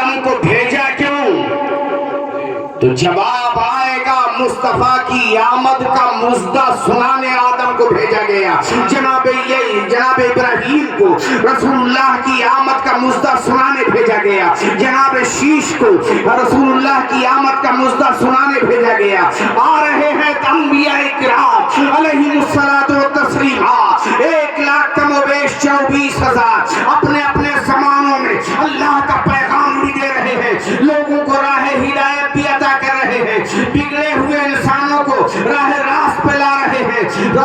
آدم کو بھیجا کیوں؟ تو جواب آئے گا مصطفیٰ کی آمد کا مژدہ سنانے آدم کو بھیجا گیا۔ جناب ابراہیم کو رسول اللہ کی آمد کا مژدہ سنانے بھیجا گیا۔ جناب شیش کو رسول اللہ کی آمد کا مژدہ سنانے بھیجا گیا۔ آ رہے ہیں انبیاء کرام علیہم الصلاۃ والتسلیمات، 1,00,000 کم و بیش 24,000 اپنے اپنے زمانوں میں اللہ کا پیغام بھی دے رہے ہیں، لوگوں کو راہ ہدایت بھی عطا کر رہے ہیں، بگڑے ہوئے انسانوں کو راہ راست پہ لا رہے ہیں،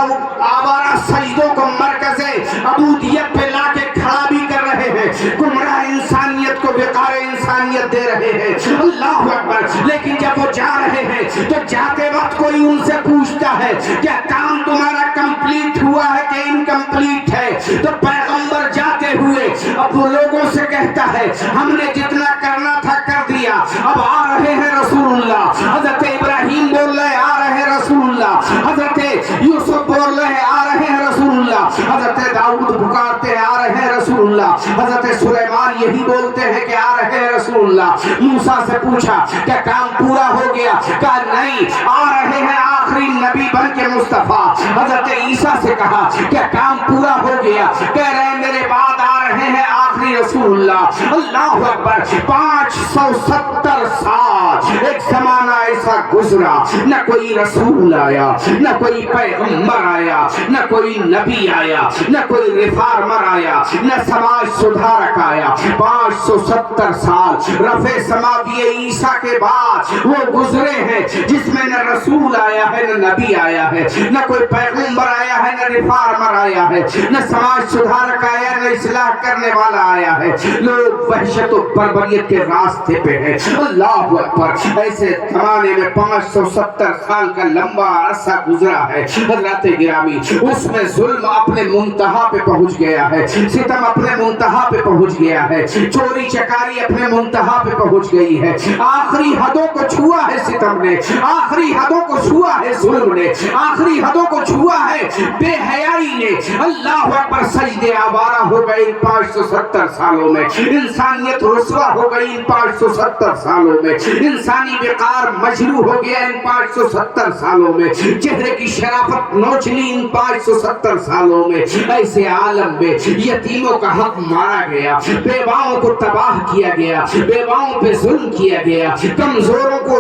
آوارہ سجدوں کو مرکز عبودیت پہ لا کے کھڑا بھی کر رہے ہیں، گمراہ انسانیت کو وقار انسانیت دے رہے ہیں۔ اللہ اکبر۔ لیکن جب وہ جا رہے ہیں تو جاتے وقت کوئی ان سے پوچھتا ہے کیا کام تمہارا کمپلیٹ ہوا ہے کہ انکمپلیٹ ہے؟ تو پیغمبر جاتے ہوئے اب وہ لوگوں سے کہتا ہے ہم نے جتنا کرنا تھا کر دیا، اب آ رہے ہیں رسول اللہ۔ حضرت ابراہیم بول رہے آ رہے ہیں رسول اللہ، حضرت یوسف بول رہے آ رہے ہیں رسول اللہ، حضرت داؤد پکارتے ہیں آ رہے ہیں رسول اللہ، حضرت سلیمان یہی بولتے ہیں کہ آ رہے ہیں رسول اللہ۔ موسیٰ سے پوچھا کیا کام پورا ہو گیا؟ کہا نہیں، آ رہے ہیں آخری نبی بن کے مصطفیٰ۔ حضرت عیسیٰ سے کہا کیا کام پورا ہو گیا؟ کہہ رہے ہیں میرے بعد آ رہے ہیں آخری رسول اللہ۔ اللہ اکبر۔ 570 سال ایک زمانہ ایسا گزرا، نہ کوئی رسول آیا، نہ کوئی پیغمبر آیا، نہ کوئی نبی آیا، نہ کوئی ریفارمر آیا، نہ سماج سدھارک آیا۔ 570 سال رفع سماوی عیسیٰ کے بعد وہ گزرے ہیں جس میں نہ رسول آیا ہے، نہ نبی آیا ہے، نہ کوئی پیغمبر آیا ہے، نہ ریفارمر آیا ہے، نہ سماج سدھارک آیا، نہ اصلاح کرنے والا آیا ہے۔ لوگ وحشت و بربریت کے راستے پہ ہیں۔ اللہ اکبر۔ ایسے زمانے میں 570 سال کا لمبا عرصہ گزرا ہے حضرات گرامی، اس میں ظلم اپنے منتہا پہ پہنچ گیا ہے، ستم اپنے منتہا پہ پہنچ گیا ہے، چوری چکاری اپنے منتہا پہ پہنچ گئی ہے، آخری حدوں کو چھوا ہے ستم نے، آخری حدوں کو چھوا ہے ظلم نے، آخری حدوں کو چھوا ہے بے حیائی نے۔ اللہ اکبر۔ سجدے آوارہ ہو گئے ان 570 سالوں میں، انسانیت رسوا ہو گئی ان 570 سالوں میں، انسانی وقار مجروح ہو گیا ان 570 سالوں میں، چہرے کی شرافت نوچ لی ان 570 سالوں میں۔ ایسے عالم میں یتیموں کا حق مارا گیا، بیواؤں کو تباہ کیا گیا، بیواؤں پہ ظلم کیا گیا، کمزوروں کو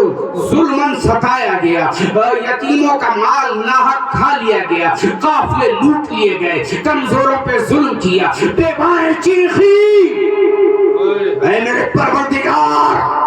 ظلماً ستایا گیا، یتیموں کا مال ناحق کھا لیا گیا، قافلے لوٹ لیے گئے، کمزوروں پہ ظلم کیا، بیوائیں چیخی اے میرے پروردگار،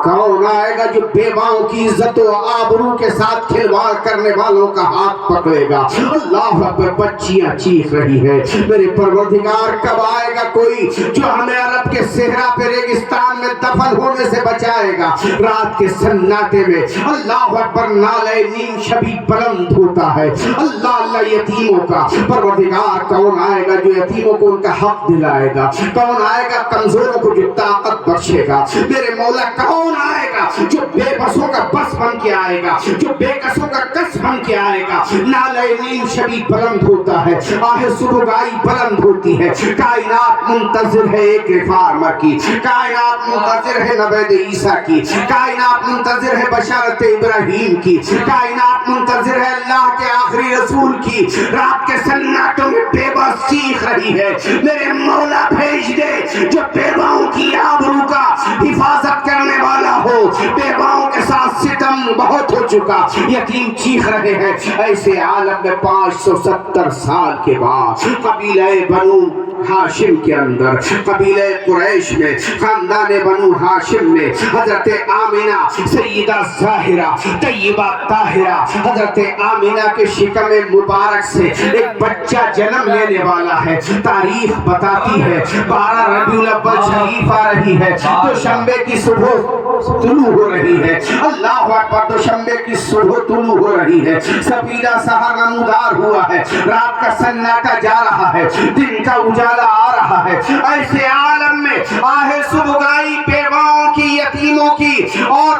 کون آئے گا جو بیواؤں کی عزت و آبرو کے ساتھ کھلواڑ کرنے والوں کا ہاتھ پکڑے گا؟ اللہ اکبر۔ بچیاں چیخ رہی ہے میرے پروردگار کب آئے گا کوئی جو ہمیں عرب کے صحرا پہ ریگستان میں دفن ہونے سے بچائے گا؟ رات کے سناٹے میں اللہ اکبر نالے نیم شبی بلند ہوتا ہے، اللہ اللہ یتیموں کا پروردگار کون آئے گا جو یتیموں کو ان کا حق دلائے گا؟ کون آئے گا کمزوروں کو جو طاقت بخشے گا؟ میرے مولا کون آئے گا جو بے بسوں کا بس بن کے آئے گا، جو بے کسوں کا کس بن کے آئے گا؟ نالے نیم شبی بلند ہوتا ہے، آہ صبحگائی بلند ہوتی ہے، کائنات منتظر ہے ایک ریفارمر کی، کائنات منتظر ہے نبی عیسیٰ کی، کائنات منتظر ہے بشارت ابراہیم کی، کائنات منتظر ہے اللہ کے آخری رسول کی۔ رات کے سناٹوں میں بے بس چیخ رہی ہے میرے مولا بھیج دے جو بیواؤں کی آبرو کا حفاظت کرنے والا ہو۔ بیواؤں کے ساتھ ستم بہت ہو چکا، یتیم چیخ رہے ہیں۔ ایسے عالم میں 570 سال کے بعد قبیلہ بنو ہاشم کے اندر، قبیلہ قریش میں، خاندان بنو ہاشم میں حضرت آمینہ سیدہ ظاہرہ طیبہ طاہرہ، حضرت آمینہ کے شکم مبارک سے ایک بچہ جنم لینے والا ہے۔ تاریخ بتاتی ہے 12 ربیع الاول شریف آ رہی ہے، دوشنبے کی صبح طلوع ہو رہی ہے۔ اللہ اکبر۔ دوشنبے کی صبح طلوع ہو رہی ہے، سفیدہ سحر نمودار ہوا ہے، رات کا سناٹا جا رہا ہے، دن کا اجالا آ رہا ہے۔ ایسے عالم میں آہ صبحگائی بیواؤں کی، یتیموں کی اور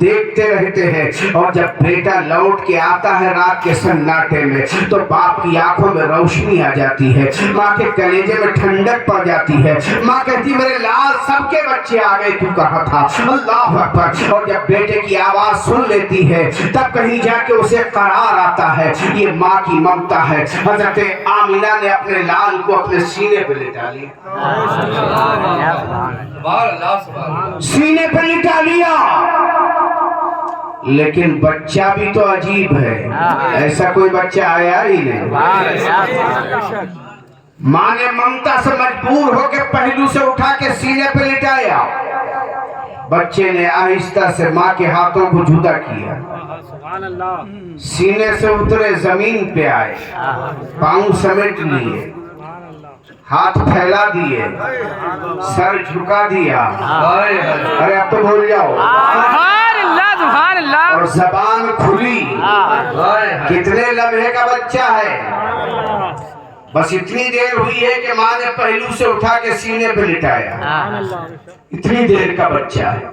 دیکھتے رہتے ہیں، اور جب بیٹا لوٹ کے آتا ہے رات کے سناٹے میں تو باپ کی آنکھوں میں روشنی آ جاتی ہے، ماں کے کلیجے میں ٹھنڈک پڑ جاتی ہے، ماں کہتی میرے لال سب کے بچے آ گئے، تو کہاں تھا؟ اللہ اکبر۔ اور جب بیٹے کی آواز سن لیتی ہے تب کہیں جا کے اسے قرار آتا ہے، یہ ماں کی ممتا ہے۔ حضرت آمینہ نے اپنے لال کو اپنے سینے پہ لٹا لیا، سینے پہ لٹا لیا، لیکن بچہ بھی تو عجیب ہے، ایسا کوئی بچہ آیا ہی نہیں۔ ماں نے ممتا سے مجبور ہو کے پہلو سے اٹھا کے سینے پہ لٹایا، بچے نے آہستہ سے ماں کے ہاتھوں کو جدا کیا، سینے سے اترے زمین پہ آئے، پاؤں سمیٹ لیے، ہاتھ پھیلا دیے، سر جھکا دیا، ارے اب تو بول جاؤ، اور زبان کھلی۔ کتنے لمحے کا بچہ ہے، بس اتنی دیر ہوئی ہے کہ ماں نے پہلو سے اٹھا کے سینے پہ لٹایا، اتنی دیر کا بچہ ہے۔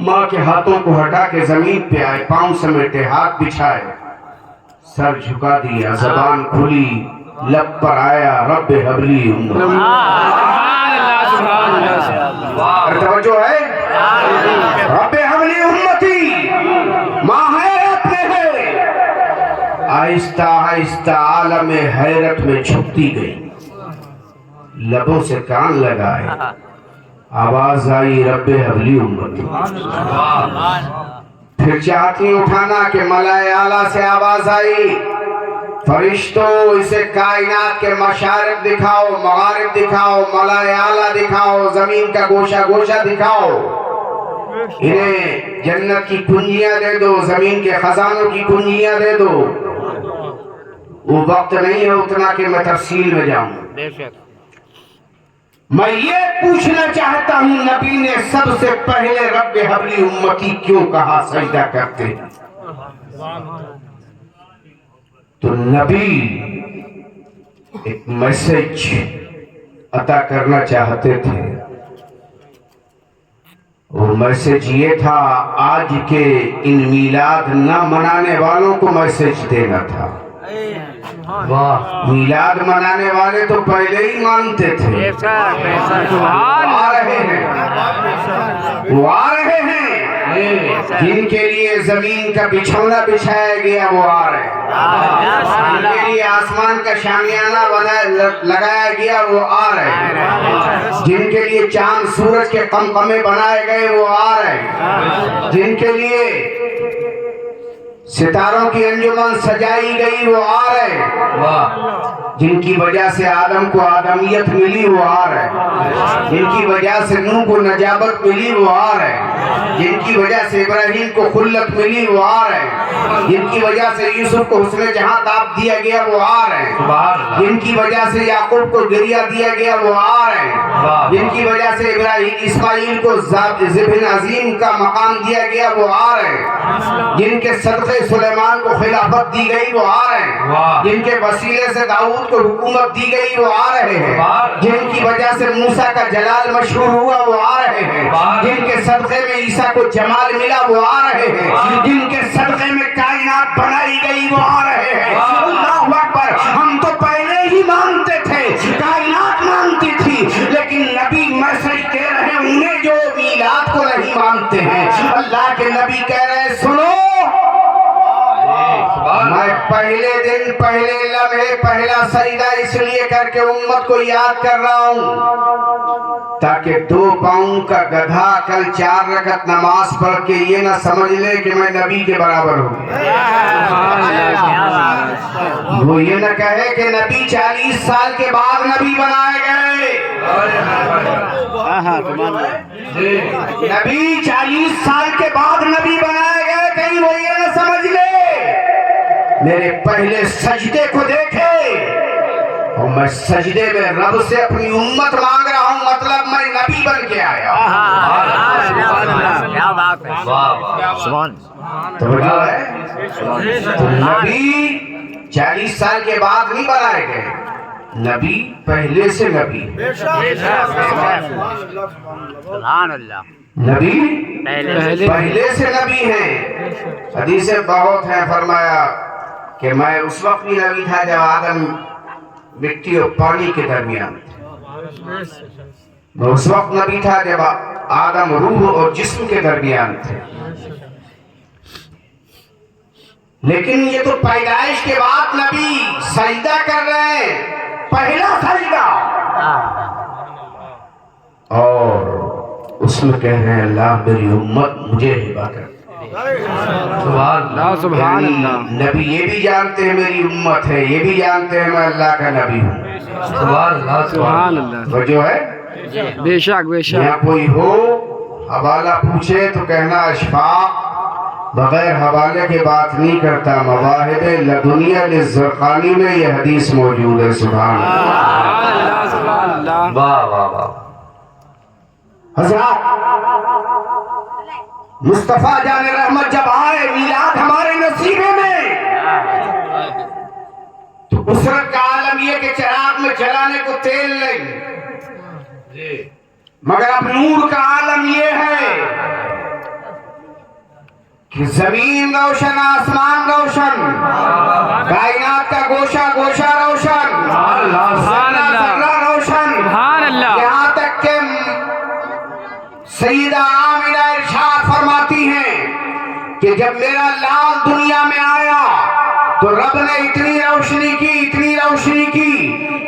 ماں کے ہاتھوں کو ہٹا کے زمین پہ آئے، پاؤں سمیٹے، ہاتھ بچھائے، سر جھکا دیا، زبان کھلی، لب پر آیا رب حبلی امتی۔ توجہ ہے، رب حبلی امتی، ماں حیرت میں ہے، آہستہ آہستہ عالم حیرت میں چھپتی گئی، لبوں سے کان لگائے، آواز آئی رب حبلی امتی۔ پھر چاہتی اٹھانا کہ ملائے اعلیٰ سے آواز آئی، فرشتوں اسے کائنات کے مشارق دکھاؤ، مغارب دکھاؤ، ملائے اعلیٰ دکھاؤ، زمین کا گوشہ گوشہ دکھاؤ، انہیں جنت کی کنجیاں دے دو، زمین کے خزانوں کی کنجیاں دے دو۔ وہ وقت نہیں ہے اتنا کہ میں تفصیل میں جاؤں، میں یہ پوچھنا چاہتا ہوں نبی نے سب سے پہلے رب حبلی امتی کیوں کہا؟ سجدہ کرتے ہیں تو نبی ایک میسج عطا کرنا چاہتے تھے، وہ میسج یہ تھا، آج کے ان میلاد نہ منانے والوں کو میسج دینا تھا۔ میلاد منانے والے تو پہلے ہی مانتے تھے، آ رہے ہیں، وہ آ رہے ہیں، جن کے لیے زمین کا بچھونا بچھایا گیا وہ آ رہے ہیں، جن کے لیے آسمان کا شامیانہ لگایا گیا وہ آ رہے ہیں، جن کے لیے چاند سورج کے قمقمے بنائے گئے وہ آ رہے ہیں، جن کے لیے ستاروں کی انجمن سجائی گئی وہ آ رہے ہیں، جن کی وجہ سے آدم کو آدمیت ملی وہ آ رہے ہیں، جن کی وجہ سے نوح کو نجابت ملی وہ آ رہے ہیں، جن کی وجہ سے ابراہیم کو خلت ملی وہ آ رہے ہیں، جن کی وجہ سے یوسف کو حسن جہاں تاب دیا گیا وہ آ رہے ہیں، جن کی وجہ سے یعقوب کو گریا دیا گیا وہ آ رہے ہیں، جن کی وجہ سے اسماعیل کو ذبح عظیم کا مقام دیا گیا وہ آ رہے ہیں، جن کے صدقے سلیمان کو خلافت دی گئی وہ آ رہے ہیں، جن کے وسیلے سے داؤد کو حکومت دی گئی وہ آ رہے ہیں، جن کی وجہ سے موسیٰ کا جلال مشہور ہوا وہ آ رہے ہیں، جن کے صدقے میں عیسیٰ کو جمال ملا وہ آ رہے ہیں، جن کے صدقے میں کائنات بنائی گئی وہ آ رہے ہیں۔ اللہ اکبر، ہم تو پہلے ہی مانتے تھے، کائنات مانتی تھی، لیکن نبی میسج دے رہے ہیں انہیں جو میلاد کو نہیں مانتے ہیں۔ اللہ کے نبی کہہ رہے ہیں سنو، میں پہلے دن، پہلے لمحے، پہلا سجدہ اس لیے کر کے امت کو یاد کر رہا ہوں تاکہ 2 پاؤں کا گدھا کل 4 رکعت نماز پڑھ کے یہ نہ سمجھ لے کہ میں نبی کے برابر ہوں، وہ یہ نہ کہے کہ نبی 40 سال کے بعد نبی بنائے گئے، نبی 40 سال کے بعد نبی بنائے گئے، کہیں وہ یہ نہ سمجھ لے میرے پہلے سجدے کو دیکھے، اور میں سجدے میں رب سے اپنی امت مانگ رہا ہوں، مطلب میں نبی بن کے آیا۔ توجہ ہے، تو نبی 40 سال کے بعد نہیں بنائے گئے، نبی پہلے سے نبی۔ نبی پہلے سے نبی ہیں. حدیثیں بہت ہیں. فرمایا کہ میں اس وقت بھی نبی تھا جب آدم مٹی اور پانی کے درمیان تھے. میں اس وقت نبی تھا جب آدم روح اور جسم کے درمیان تھے. لیکن یہ تو پیدائش کے بعد نبی سجدہ کر رہے ہیں. پہلا سجدہ. اور اس میں کہہ رہے ہیں اللہ میری امت مجھے ہبا کر. سبحان اللہ. نبی یہ بھی جانتے ہیں میری امت ہے, یہ بھی جانتے ہیں میں اللہ کا نبی ہوں. سبحان اللہ. وہ جو ہے بے شک بے شک. یہاں کوئی ہو حوالہ پوچھے تو کہنا اشفاق بغیر حوالے کے بات نہیں کرتا. مواہب لدنیہ للزرقانی میں یہ حدیث موجود ہے. سبحان اللہ. سبحان اللہ. واہ واہ واہ. حضرات مصطفیٰ جان رحمت جب آئے میلاد ہمارے نصیبے میں تو اسرت کا عالم یہ کہ چراغ میں جلانے کو تیل نہیں, مگر اب نور کا عالم یہ ہے کہ زمین روشن, آسمان روشن, کائنات کا گوشہ گوشہ روشن, ذرہ ذرہ روشن. یہاں تک کہ سیدہ آمنہ ارشاد فرماتی ہیں کہ جب میرا لال دنیا میں آیا تو رب نے اتنی روشنی کی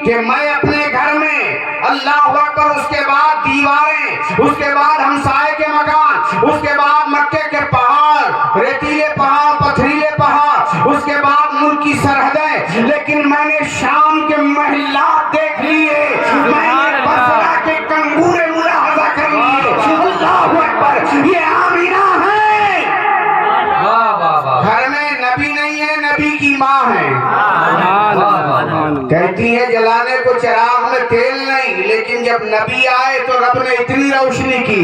کہ میں اپنے گھر میں اللہ اکبر, اس کے بعد دیواریں, اس کے بعد ہمسائے کے مکان, اس کے بعد مکے کے پہاڑ, ریتیلے پہاڑ, پتھریلے پہاڑ, اس کے بعد ملک کی سرحدیں, لیکن میں نے شام کے محلات دیکھ لیے, میں نے بصرہ کے کنگورے ملاحظہ کر لیے. اللہ اکبر. یہ آمینہ ہے. گھر میں نبی نہیں ہے, نبی کی ماں ہے. کہتی ہے جلانے کو چراغ میں تیل نہیں, لیکن جب نبی آئے تو رب نے اتنی روشنی کی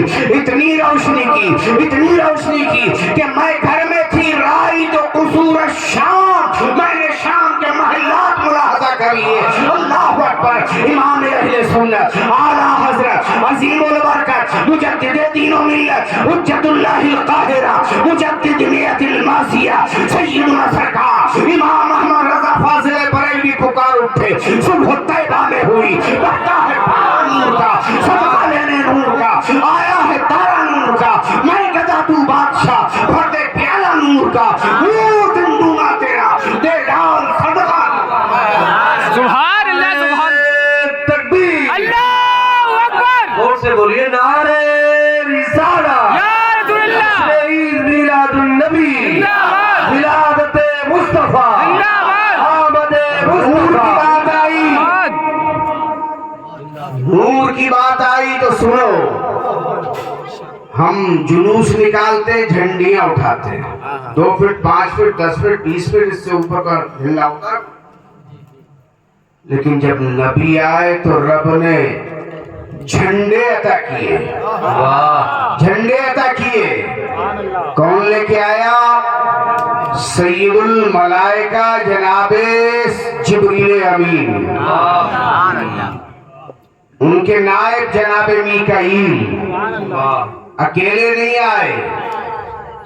کہ میں گھر میں تھی رائی تو قصور الشام, میں نے شام کے محلات ملاحظہ کر لیے. اللہ اکبر. امام اہل سنت اعلیٰ حضرت عظیم البرکت مجدد دین و ملت حجت اللہ القاہرہ مجدد میت الماسیہ سیدنا سرکار امام احمد رضا فاضل بریلوی پکار اٹھے. صبح طیبہ میں ہوئی, بہتا ہے پارا نور کا, صدقہ لینے نور کا, آیا ہے تارا نور کا, میں گدا تو بادشاہ, بھر دے پیالہ نور کا, نور دندونا تیرا, دے ڈال صدقہ. سبحان اللہ. سبحان تکبیر. اللہ اکبر. اور سے بولیے نعرہ رسالہ, یا رسول اللہ, میلاد النبی, ولادت مصطفیٰ, آمد مصطفیٰ. نور کی بات آئی تو سنو. ہم جلوس نکالتے, جھنڈیاں اٹھاتے, 2 فٹ 5 فٹ 10 فٹ 20 فٹ اس سے اوپر کا جھنڈا ہوتا, لیکن جب نبی آئے تو رب نے جھنڈے عطا کیے. جھنڈے عطا کیے. کون لے کے آیا؟ سید الملائکہ جناب جبریل امین, ان کے نائب جناب میکائیل. اکیلے نہیں آئے,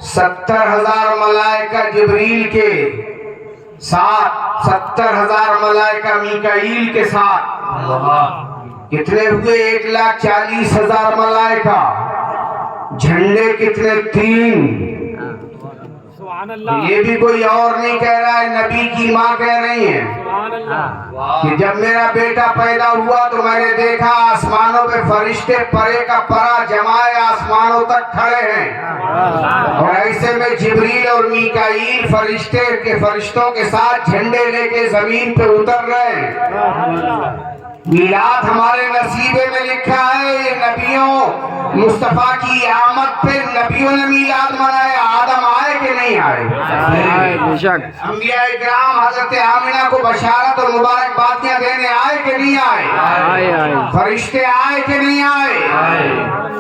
70,000 ملائکہ جبریل کے ساتھ, 70,000 ملائکہ میکائیل کے ساتھ. کتنے ہوئے؟ 1,40,000 ملائکہ. جھنڈے کتنے؟ 3. یہ بھی کوئی اور نہیں کہہ رہا ہے, نبی کی ماں کہہ رہی ہیں کہ جب میرا بیٹا پیدا ہوا تو میں نے دیکھا آسمانوں پہ فرشتے پرے کا پرا جمائے آسمانوں تک کھڑے ہیں, اور ایسے میں جبریل اور میکائیل فرشتوں کے ساتھ جھنڈے لے کے زمین پہ اتر رہے ہیں. میلاد ہمارے نصیبے میں لکھا ہے. نبیوں مصطفیٰ کی آمد پہ نبیوں نے میلاد منایا. آدم آئے کہ نہیں آئے؟ انبیاء اکرام حضرت آمنہ کو بشارت اور مبارکبادیاں دینے آئے کہ نہیں آئے؟ فرشتے آئے کہ نہیں آئے؟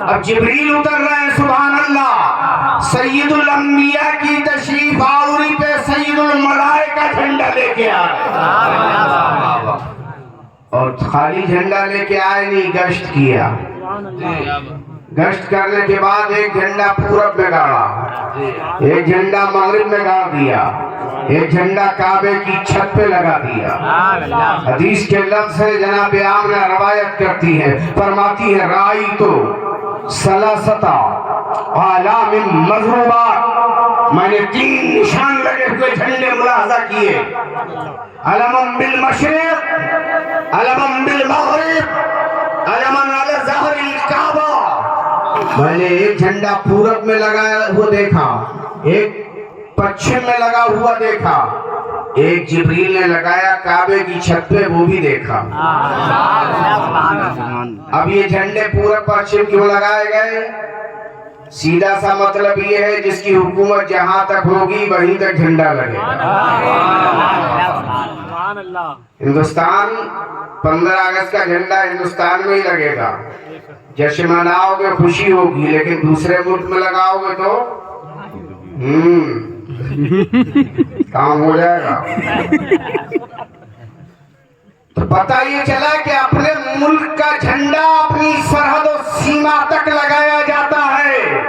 اب جبریل اتر رہے ہیں. سبحان اللہ. سید الانبیاء کی تشریف آوری پہ سید الملائکہ جھنڈا لے کے آئے, اور خالی جھنڈا لے کے آئے نہیں, گشت کیا. گشت کرنے کے بعد ایک جھنڈا پورب میں گاڑا، ایک جھنڈا مغرب میں گاڑ دیا، ایک جھنڈا کعبے کی چھت پہ لگا دیا۔ حدیث کے لفظ ہے، جناب آمنہ روایت کرتی ہے، فرماتی ہے رائی تو ثلاثتا علام مضروبات، میں نے 3 نشان لگے ہوئے جھنڈے ملاحظہ کیے، علم بالمشرق، علم بالمغرب، علم علی ظہر الکعبہ۔ میں نے ایک جھنڈا پورب میں لگایا ہوا دیکھا، ایک پچھم میں لگا ہوا دیکھا، ایک جبریل نے لگایا کعبے کی چھت پہ، وہ بھی دیکھا۔ اب یہ جھنڈے پورب پچھم کیوں لگائے گئے؟ سیدھا سا مطلب یہ ہے جس کی حکومت جہاں تک ہوگی وہیں تک جھنڈا لگے گا۔ ہندوستان 15 اگست کا جھنڈا ہندوستان میں ہی لگے گا، جشن مناؤ گے خوشی ہوگی، لیکن دوسرے ملک میں لگاؤ گے تو کام ہو جائے گا۔ تو پتہ یہ چلا کہ اپنے ملک کا جھنڈا اپنی سرحد و سیما تک لگایا جاتا ہے۔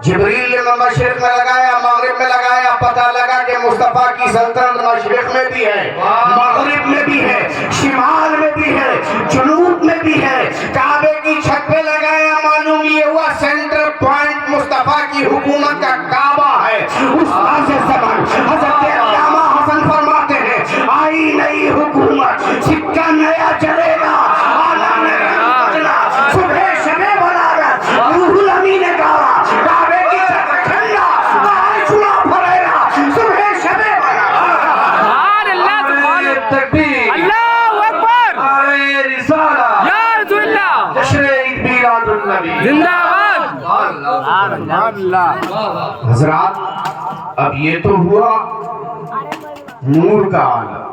جبریل نے مشرق میں لگایا، مغرب میں لگایا، پتہ لگا کہ مصطفیٰ کی سلطنت مشرق میں بھی ہے، مغرب میں بھی ہے، شمال میں بھی ہے، جنوب میں بھی ہے۔ کعبے کی چھت پہ لگایا، معلوم یہ ہوا سینٹر پوائنٹ مصطفیٰ کی حکومت کا کعبہ ہے۔ اس واضح زبان حضرت علامہ حسن فرماتے ہیں، آئی نئی حکومت، سکہ نیا چلے گا، عالم میں رہنا، صبح شب بلارت، روح الامین نے کہا کعبے کی چھت ٹھنڈا، آئے چنا پھریرا، صبح شب بلارت۔ سبحان اللہ، سبحان اللہ، تکبیر، اللہ اکبر، آئے رسالہ، یا رسول اللہ، جشن عید میلاد النبی، زندہ آباد۔ حضرات اب یہ تو ہوا نور کا عالم،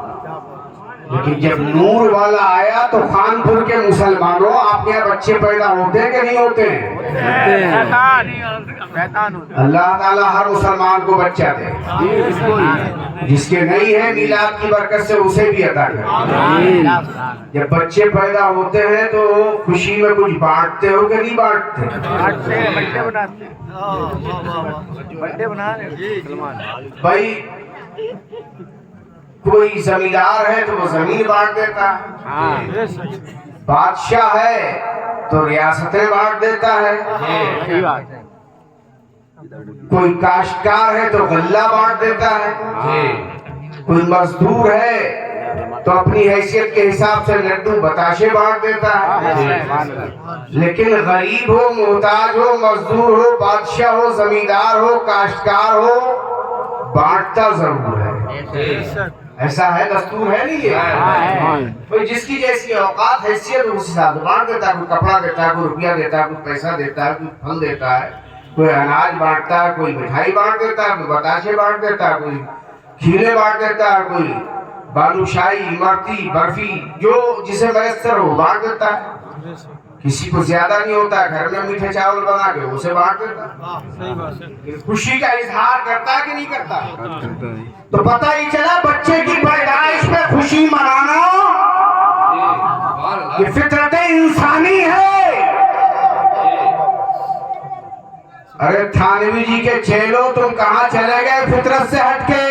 لیکن جب نور والا آیا تو خانپور کے مسلمانوں آپ کے بچے پیدا ہوتے ہیں کہ نہیں ہوتے ہیں؟ اللہ تعالیٰ ہر مسلمان کو بچہ دے، جس کے نہیں ہے میلاد کی برکت سے اسے بھی عطا کرے۔ جب بچے پیدا ہوتے ہیں تو خوشی میں کچھ بانٹتے ہو کہ نہیں بانٹتے؟ بھائی کوئی زمیندار ہے تو وہ زمین بانٹ دیتا ہے، بادشاہ ہے تو ریاستیں بانٹ دیتا ہے، کوئی کاشتکار ہے تو غلہ بانٹ دیتا ہے، کوئی مزدور ہے تو اپنی حیثیت کے حساب سے لڈو بتاشے بانٹ دیتا ہے۔ لیکن غریب ہو، محتاج ہو، مزدور ہو، بادشاہ ہو، زمیندار ہو، کاشتکار ہو، بانٹتا ضرور ہے۔ ایسا ہے، دستور ہے نہیں یہ؟ کوئی جس کی جیسی اوقات حیثیت اس حساب سے بانٹ دیتا ہے، کوئی کپڑا دیتا ہے، کوئی روپیہ دیتا ہے، کوئی پیسہ دیتا ہے، کوئی پھل دیتا ہے، کوئی اناج بانٹتا ہے، کوئی مٹھائی بانٹ دیتا ہے، کوئی بتاشے بانٹ دیتا ہے، کوئی کھیلے بانٹ دیتا ہے، کوئی بالوشاہی، امرتی، برفی، جو جسے میسر ہو بانٹ دیتا ہے۔ کسی کو زیادہ نہیں ہوتا ہے، گھر میں میٹھے چاول بنا کے اسے بانٹ دیتا ہے، خوشی کا اظہار کرتا ہے کہ نہیں کرتا؟ تو پتہ ہی چلا بچے کی پیدائش پہ خوشی منانا یہ فطرت انسانی ہے۔ ارے تھانوی جی کے چیلو تم کہاں چلے گئے فطرت سے ہٹ کے؟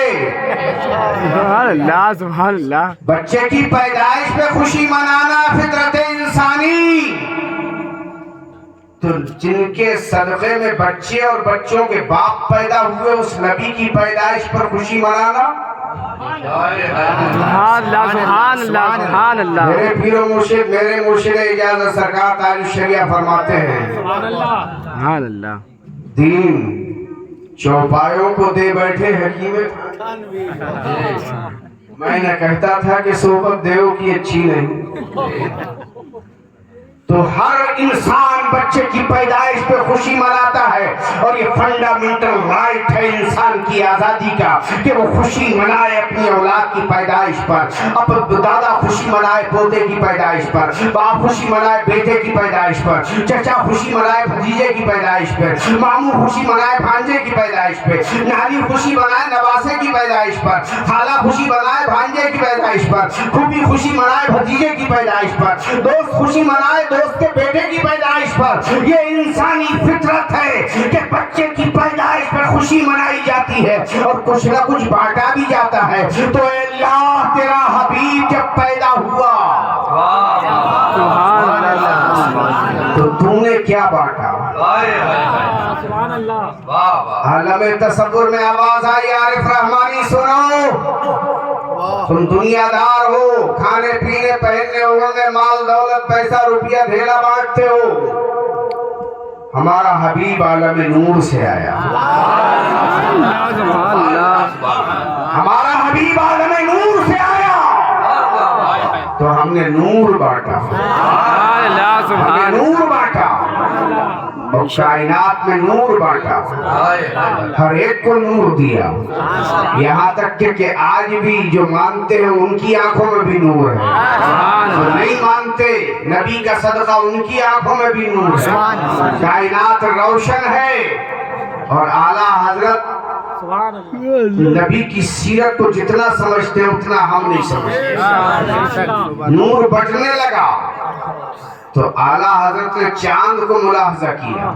سبحان اللہ، سبحان اللہ۔ بچے کی پیدائش پہ خوشی منانا فطرت انسانی، تو جن کے صدقے میں بچے اور بچوں کے باپ پیدا ہوئے اس نبی کی پیدائش پر خوشی منانا۔ سبحان اللہ، سبحان اللہ، سبحان اللہ۔ میرے پیر و مرشد، میرے مرشد اجازت سرکار تاج الشریعہ فرماتے ہیں، سبحان اللہ۔ دین چوپایوں کو دے بیٹھے حکیم، میں نہ کہتا تھا کہ صحبت دیو کی اچھی نہیں۔ تو ہر انسان بچے کی پیدائش پہ خوشی مناتا ہے، اور یہ فنڈامنٹل رائٹ ہے انسان کی آزادی کا کہ وہ خوشی منائے اپنی اولاد کی پیدائش پر، اب دادا خوشی منائے پوتے کی پیدائش پر، باپ خوشی منائے بیٹے کی پیدائش پر، چچا خوشی منائے بھتیجے کی پیدائش پر، ماموں خوشی منائے بھانجے کی پیدائش پہ، نانی خوشی منائے نواسے کی پیدائش پر، خالہ خوشی منائے بھانجے کی پیدائش پر، پھوپھی خوشی منائے بھتیجے کی پیدائش پر، دوست خوشی منائے اس کے بیٹے کی پیدائش پر. یہ انسانی فطرت ہے کہ بچے کی پیدائش پر خوشی منائی جاتی ہے اور کچھ نہ کچھ بانٹا بھی جاتا ہے. تو اے اللہ تیرا حبیب جب پیدا ہوا تو تو نے کیا بانٹا؟ عالم تصور میں آواز آئی عارف رحمانی سنو. تم دنیا دار ہو, کھانے پینے پہننے اوڑھنے مال دولت پیسہ روپیہ دھیلا بانٹتے ہو. ہمارا حبیب عالم نور سے آیا. ہمارا حبیب عالم نور سے آیا تو ہم نے نور بانٹا, ہم نے نور بانٹا اور کائنات میں نور بانٹا, ہر ایک کو نور دیا. یہاں تک کہ آج بھی جو مانتے ہیں ان کی آنکھوں میں بھی نور ہے, جو نہیں مانتے نبی کا صدقہ ان کی آنکھوں میں بھی نور ہے. کائنات روشن ہے اور اعلیٰ حضرت نبی کی سیرت کو جتنا سمجھتے ہیں اتنا ہم نہیں سمجھتے. نور بٹنے لگا تو اعلیٰ حضرت نے چاند کو ملاحظہ کیا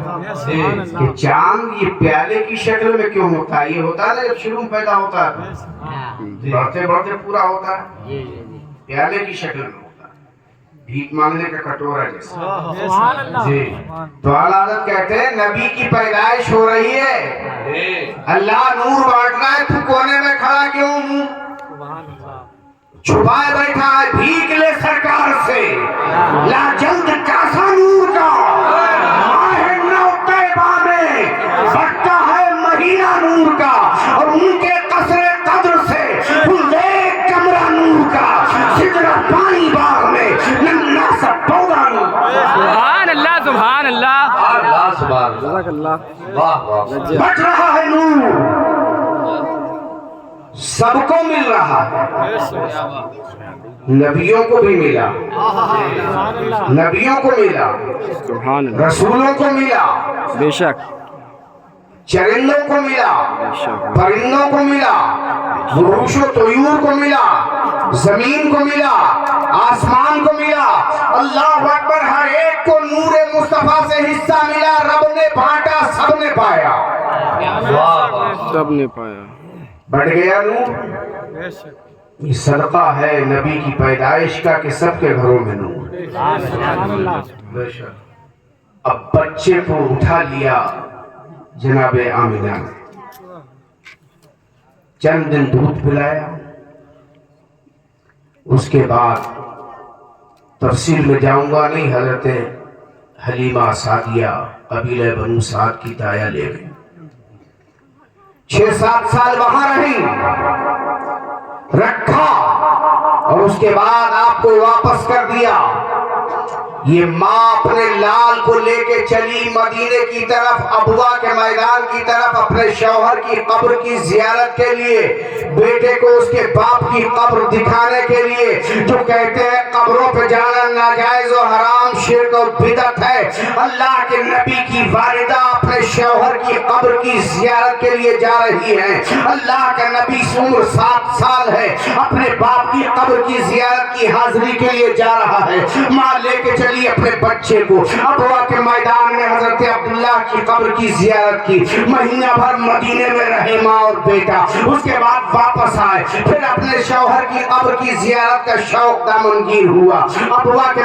کہ چاند یہ پیالے کی شکل میں کیوں ہوتا ہے؟ یہ ہوتا ہے جب شروع پیدا ہوتا ہے بڑھتے بڑھتے پورا ہوتا ہے, پیالے کی شکل میں ہوتا ہے, بھیک مانگنے کا کٹورا جیسا. جی تو اعلیٰ حضرت کہتے ہیں نبی کی پیدائش ہو رہی ہے, اللہ نور بانٹ رہا ہے, تو کونے میں کھڑا کیوں ہوں؟ چھپائے بیٹھا ہے, بھیک لے سرکار سے. لا جلد کاسا نور کا ماہ نو طیبہ میں بڑھتا ہے مہینہ نور کا, اور ان کے قصر قدر سے ایک کمرہ نور کا, سدرہ پانی باغ میں ننا سا پودا نور. سبحان اللہ سبحان اللہ جزاک اللہ. بڑھ رہا ہے نور, سب کو مل رہا ہے, نبیوں کو بھی ملا, نبیوں کو ملا, سبحان اللہ رسولوں کو ملا, بے شک چرندوں کو ملا, پرندوں کو ملا, وحوش و طیور کو ملا, زمین کو ملا, آسمان کو ملا. اللہ اکبر, ہر ایک کو نور مصطفیٰ سے حصہ ملا. رب نے بانٹا, سب نے پایا, سب نے پایا. بڑھ گیا نور. یہ صدقہ ہے نبی کی پیدائش کا کہ سب کے گھروں میں نور. اب بچے کو اٹھا لیا جناب آمنہ نے, چند دن دودھ پلایا, اس کے بعد تفصیل میں جاؤں گا نہیں, حضرت حلیمہ سعدیہ قبیلہ بنو سعد کی دایا لے گئی, 6-7 سال وہاں رہی, رکھا اور اس کے بعد آپ کو واپس کر دیا. یہ ماں اپنے لال کو لے کے چلی مدینے کی طرف, ابوا کے میدان کی طرف, اپنے شوہر کی قبر کی زیارت کے لیے, بیٹے کو اس کے باپ کی قبر دکھانے کے لیے. جو کہتے ہیں قبروں پہ جانا ناجائز و حرام, شرک و بدعت ہے, اللہ کے نبی کی والدہ اپنے شوہر کی قبر کی زیارت کے لیے جا رہی ہے. اللہ کا نبی عمر 7 سال ہے, اپنے باپ کی قبر کی زیارت کی حاضری کے لیے جا رہا ہے. ماں لے کے چلی اپنے بچے کو, ابوا کے میدان میں حضرت عبداللہ کی قبر کی زیارت کی. مہینہ بھر مدینے میں رہے ماں اور بیٹا, اس کے بعد واپس آئے. پھر اپنے شوہر کی قبر کی زیارت کا شوق دامنگیر ہوا. ابوا کے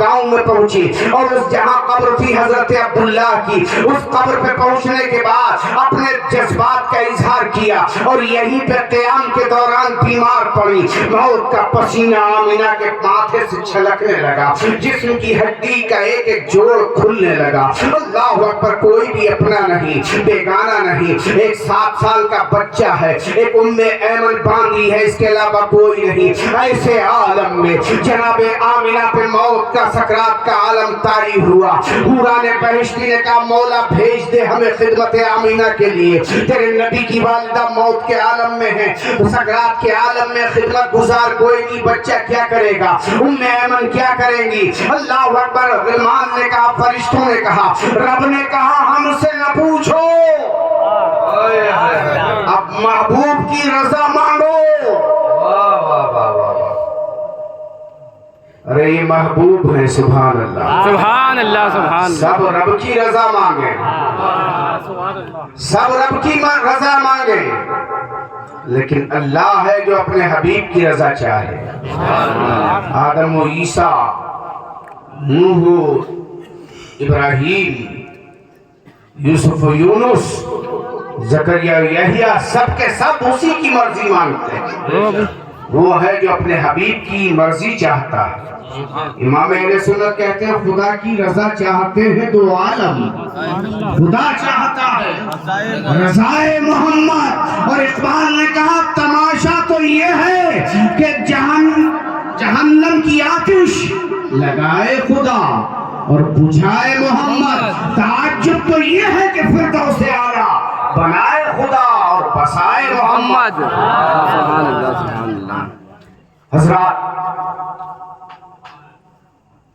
گاؤں میں پہنچی اور اس جہاں قبر تھی حضرت عبداللہ کی, اس قبر پہ پہنچنے کے بعد اپنے جذبات کا اظہار کیا اور یہیں پہ قیام کے دوران بیمار پڑی. موت کا پسینہ آمنہ کے ماتھے سے چھلکنے لگا, جسم کی ہڈی کا ایک ایک جوڑ کھلنے لگا. اللہ اکبر, کوئی بھی اپنا نہیں, بیگانہ نہیں. ایک 7 سال کا بچہ ہے, ایک ایمن باندھی ہے, اس کے علاوہ کوئی نہیں. ایسے عالم میں جناب آمنہ پہ موت کا سکرات کا عالم طاری ہوا. حوران بہشتی نے کہا مولا بھیج دے ہمیں خدمت آمنہ کے لیے, تیرے نبی کی والدہ موت کے عالم میں ہے, سکرات کے عالم میں خدمت گزار کوئی نہیں, بچہ کیا کرے گا, ایمن کیا کریں گی. اللہ اکبر. غلمان نے کہا, فرشتوں نے کہا, رب نے کہا ہم سے نہ پوچھو, اب محبوب کی رضا مانگو. ارے یہ محبوب ہے، سبحان اللہ، سبحان اللہ سبحان اللہ سب رب کی رضا مانگے، سب رب کی رضا مانگے، لیکن اللہ ہے جو اپنے حبیب کی رضا چاہے۔ آدم و عیسیٰ، نوح و ابراہیم، یوسف و یونس، زکریا و یحییٰ، سب کے سب اسی کی مرضی مانگتے ہیں۔ وہ ہے جو اپنے حبیب کی مرضی چاہتا ہے۔ امام اہل سنت کہتے ہیں خدا کی رضا چاہتے ہیں دو عالم، خدا چاہتا ہے رضائے محمد، اور اقبال نے کہا تماشا تو یہ ہے کہ جہنم کی آتش لگائے خدا اور بجھائے محمد، تعجب تو یہ ہے کہ فردوس اعلیٰ بنائے خدا اور بسائے محمد۔ سبحان اللہ سبحان اللہ۔ حضرات،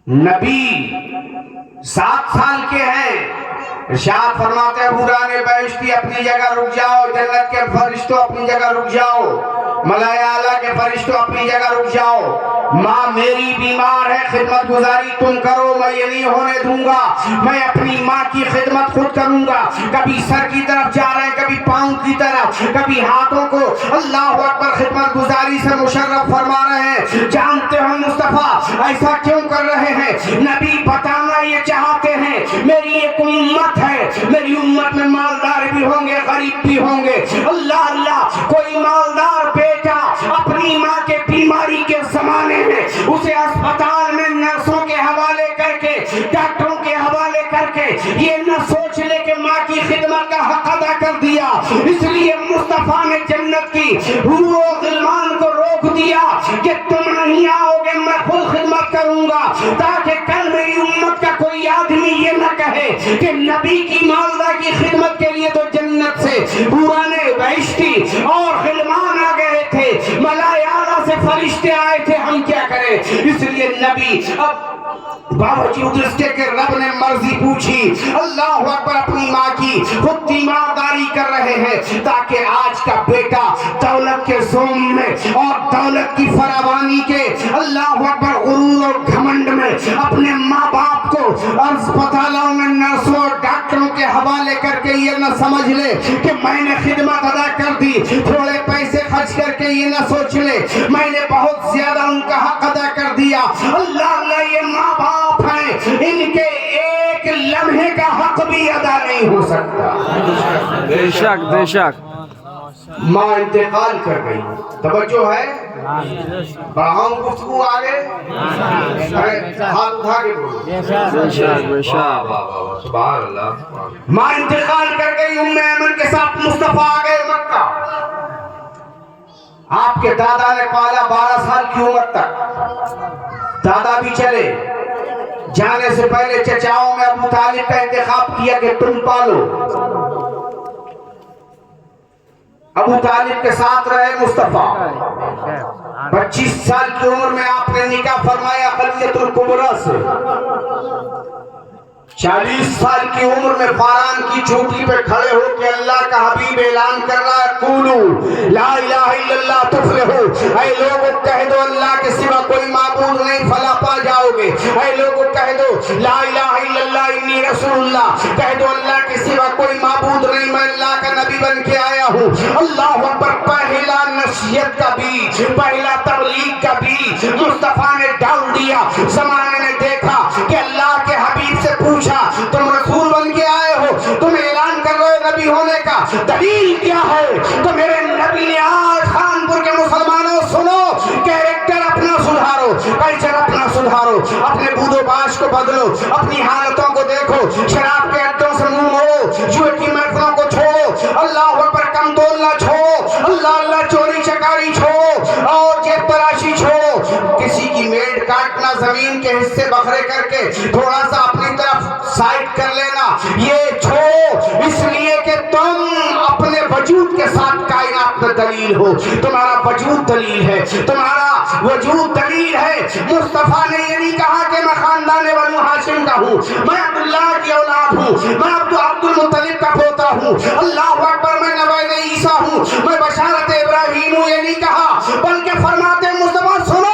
نبی 7 سال کے ہیں، ارشاد فرماتے ہیں حوران بہشتی اپنی جگہ رک جاؤ، جنت کے فرشتوں اپنی جگہ رک جاؤ، ملائے اعلیٰ کے فرشتوں اپنی جگہ رک جاؤ، ماں میری بیمار ہے، خدمت گزاری تم کرو، میں یہ نہیں ہونے دوں گا، میں اپنی ماں کی خدمت خود کروں گا۔ کبھی سر کی طرف جا رہے ہیں، کبھی پاؤں کی طرف، کبھی ہاتھوں کو اللہ اکبر خدمت گزاری سے مشرف فرما رہے ہیں۔ جانتے ہو مصطفیٰ ایسا کیوں کر رہے ہیں؟ نبی بتانا یہ چاہتے ہیں میری ایک امت ہے، میری امت میں مالدار بھی ہوں گے، غریب بھی ہوں گے۔ اللہ اللہ، کوئی مالدار بیٹا اپنی ماں کے بیماری کے زمانے میں اسے اسپتال میں نرسوں کے حوالے کر کے، ڈاکٹروں کے حوالے کر کے یہ نہ سوچ لے کہ ماں کی خدمت کا حق ادا کر دیا، اس لیے مصطفیٰ نے جنت کی حور و غلمان کو روک دیا کہ تم نہیں آؤ گے، میں خود خدمت کروں گا، تاکہ کل میری امت کا کوئی آدمی یہ نہ کہے کہ نبی کی مالدہ کی خدمت کے لیے تو جنت سے حوران بہشتی اور غلمان آ گئے تھے، ملائے اعلیٰ سے فرشتے آئے تھے، ہم کیا کریں؟ اس لیے نبی اب باوجود اس کے کہ رب نے مرضی پوچھی، اللہ اکبر، اپنی ماں کی خود تیمارداری کر رہے ہیں تاکہ آج کا بیٹا دولت کے زوم میں اور دولت کی فراوانی کے اللہ اکبر غرور اور گھمنڈ میں اپنے ماں باپ کو اسپتالوں میں نرسوں اور ڈاکٹروں کے حوالے کر کے یہ نہ سمجھ لے کہ میں نے خدمت ادا کر دی، تھوڑے پیسے خرچ کر کے یہ نہ سوچ لے میں نے بہت زیادہ ان کا حق ادا کر دیا۔ اللہ اللہ، یہ ماں باپ ہیں، ان کے ایک لمحے کا حق بھی ادا نہیں ہو سکتا۔ بے شک بے شک۔ ماں انتقال کر گئی، توجہ ہے؟ بڑھاؤں گفتگو آگے، ہاتھ اٹھا کے بولو۔ بے شک بے شک۔ سبحان اللہ۔ ماں انتقال کر گئی، ام ایمن کے ساتھ مصطفیٰ آ گئے مکہ۔ آپ کے دادا نے پالا 12 سال کی عمر تک، دادا بھی چلے، جانے سے پہلے چچاؤں میں ابو طالب کا انتخاب کیا کہ تم پالو۔ ابو طالب کے ساتھ رہے مصطفیٰ۔ 25 سال کی عمر میں آپ نے نکاح فرمایا خدیجہ الکبریٰ سے۔ 40 سال کی عمر میں فاران کی چوٹی پہ کھڑے ہو کے اللہ کا حبیب اعلان کر رہا ہے، قولو لا الہ الا اللہ تفلحو، اے لوگوں کہہ دو اللہ کے سوا کوئی معبود نہیں، فلاح پا جاؤ گے۔ اے لوگوں کہہ دو لا الہ الا اللہ انی رسول اللہ، کہہ دو اللہ کے سوا کوئی معبود نہیں، میں اللہ کا نبی بن کے آیا ہوں۔ اللہ اکبر، پہلا نصیحت کا بیج، پہلا تبلیغ کا بیج مصطفیٰ نے ڈال دیا۔ زمانے نے دیکھا کہ اللہ کے حبیب سے پوچھا تم رسول بن کے آئے ہو، تم اعلان کر رہے ہو نبی ہونے کا، دلیل کیا ہے؟ تو میرے نبی نے آج خانپور کے مسلمانوں سنو، کیریکٹر اپنا سدھارو، کلچر اپنا سدھارو، اپنے بود و باش کو بدلو، اپنی حالتوں کو دیکھو، شراب کے اڈوں سے منہ موڑو، جوئے کی محفلوں کو چھوڑو، اللہ اکبر، کم تولنا چھوڑو، اللہ اللہ، چوری چکاری چھوڑو اور جیب تراشی چھوڑو، کسی کی میڈ کاٹنا، زمین کے حصے بکھرے کر کے تھوڑا سا اپنی طرف سائڈ کر لینا، یہ چھوڑو، اس لیے کہ تم اپنے وجود کے ساتھ کائنات میں دلیل ہو، تمہارا وجود دلیل ہے، تمہارا وجود دلیل ہے۔ مصطفیٰ نے یہ نہیں کہا کہ میں خاندان بنو ہاشم کا ہوں، میں عبداللہ کی اولاد ہوں، میں عبد المطلب کا پوتا ہوں، اللہ اکبر، میں نوید عیسیٰ ہوں، میں بشارت ابراہیم ہوں، یہ نہیں کہا، بلکہ فرماتے مصطفیٰ سنو،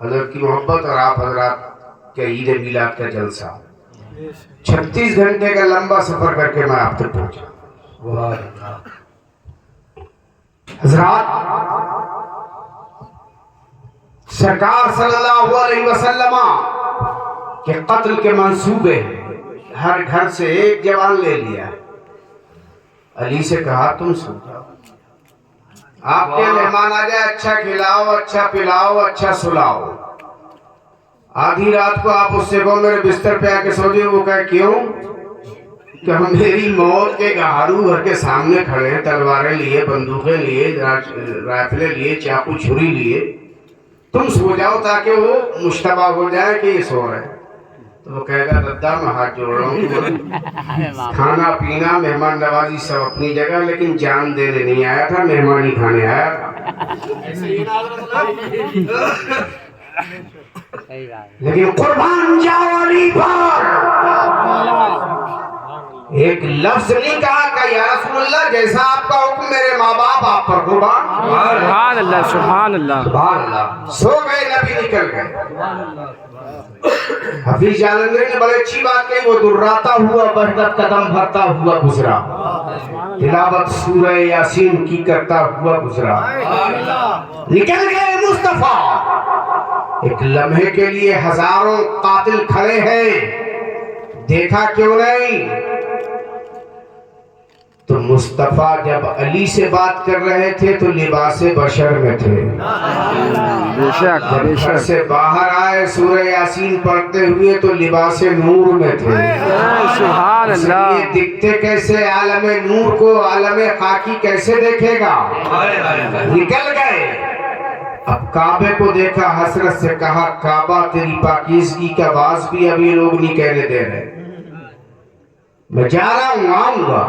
حضرت کی محبت اور آپ حضرات کے عید میلاد کا جلسہ 36 گھنٹے کا لمبا سفر کر کے میں آپ تک پہنچا. حضرات سرکار صلی اللہ علیہ وسلم کے قتل کے منصوبے، ہر گھر سے ایک جوان لے لیا. علی سے کہا تم سو جاؤ، آپ کے مہمان آ جائے، اچھا کھلاؤ، اچھا پلاؤ، اچھا سلاؤ. آدھی رات کو آپ اس سے کہو میرے بستر پہ آ کے سو جائے. وہ کہے کیوں؟ کہ ہم میری موت کے گھاڑو گھر کے سامنے کھڑے ہیں، تلواریں لیے، بندوقیں لیے، رائفلیں لیے، چاقو چھری لیے. تم سو جاؤ تاکہ وہ مشتبہ ہو جائے کہ یہ سو رہے. تو وہ کہے گا دادا میں ہاتھ جوڑ رہا ہوں، کھانا پینا مہمان نوازی سب اپنی جگہ، لیکن جان دینے نہیں آیا تھا، مہمانی کھانے آیا تھا. لیکن قربان جاؤ علی پر ایک لفظ نہیں کہا کہ یا رسول اللہ جیسا آپ کا حکم، میرے ماں باپ آپ پر قربان. سبحان اللہ سبحان اللہ سبحان اللہ. سو گئے، نبی نکل گئے. حفیظ جالندری نے بڑی اچھی بات کہی، وہ دراتا ہوا بہتر قدم بھرتا ہوا گزرا، تلاوت سورہ یاسین کی کرتا ہوا گزرا. نکل گئے مصطفیٰ. ایک لمحے کے لیے ہزاروں قاتل کھڑے ہیں، دیکھا کیوں نہیں؟ تو مصطفیٰ جب علی سے بات کر رہے تھے تو لباس بشر میں تھے. بے شک بے جب گھر شک سے باہر آئے سورہ یاسین پڑھتے ہوئے تو لباس نور میں تھے. سبحان اس اللہ لیے دکھتے کیسے؟ عالم نور کو عالم خاکی کیسے دیکھے گا؟ نکل گئے. اب کعبے کو دیکھا، حسرت سے کہا کعبہ تیری پاکیزگی کا باز بھی اب یہ لوگ نہیں کہنے دے رہے. میں جا رہا ہوں، آؤں گا.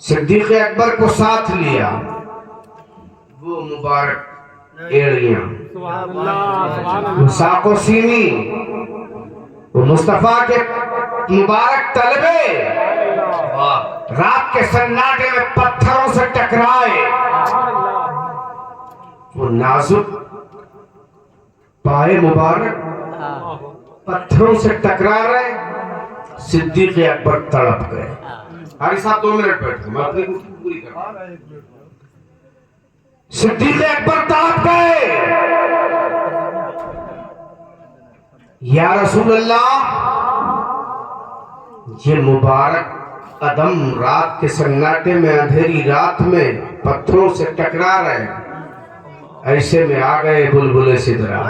صدیق اکبر کو ساتھ لیا. وہ مبارک ایڑیاں، وہ ساق و سینی، وہ مصطفیٰ کے مبارک طلبے رات کے سناٹے میں پتھروں سے ٹکرائے. وہ نازک پائے مبارک پتھروں سے ٹکرا رہے. صدیق اکبر تڑپ گئے. حاری صاحب 2 منٹ بیٹھو، میں اپنی گفتگو پوری کر رہا ہوں. صدیق اکبر تڑپ گئے. یا رسول اللہ، یہ مبارک قدم رات کے سناٹے میں، اندھیری رات میں پتھروں سے ٹکرا رہے ہیں، ایسے میں آ گئے بلبل سدرا.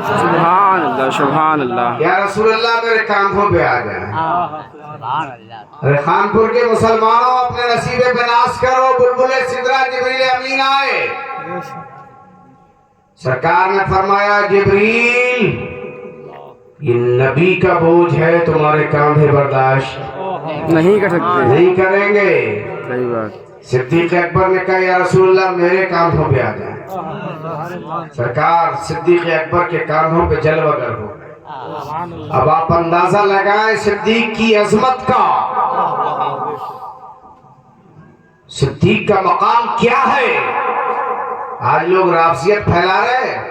سبحان اللہ سبحان اللہ یا رسول اللہ میرے کاندھوں پہ آ جائیں. ارے خانپور کے مسلمانوں اپنے نصیبے پہ ناز کرو. بلبل سدرا جبریل امین آئے. سرکار نے فرمایا جبریل یہ نبی کا بوجھ ہے، تمہارے کاندھے برداشت نہیں کر سکتے. نہیں کریں گے. صحیح بات. صدیق اکبر نے کہا یا رسول اللہ میرے کاندھوں پہ آ جائیں. سرکار صدیق اکبر کے کاندھوں پہ جلوہ گر ہو گئے. اب آپ اندازہ لگائیں صدیق کی عظمت کا، صدیق کا مقام کیا ہے. آج لوگ رافضیت پھیلا رہے ہیں،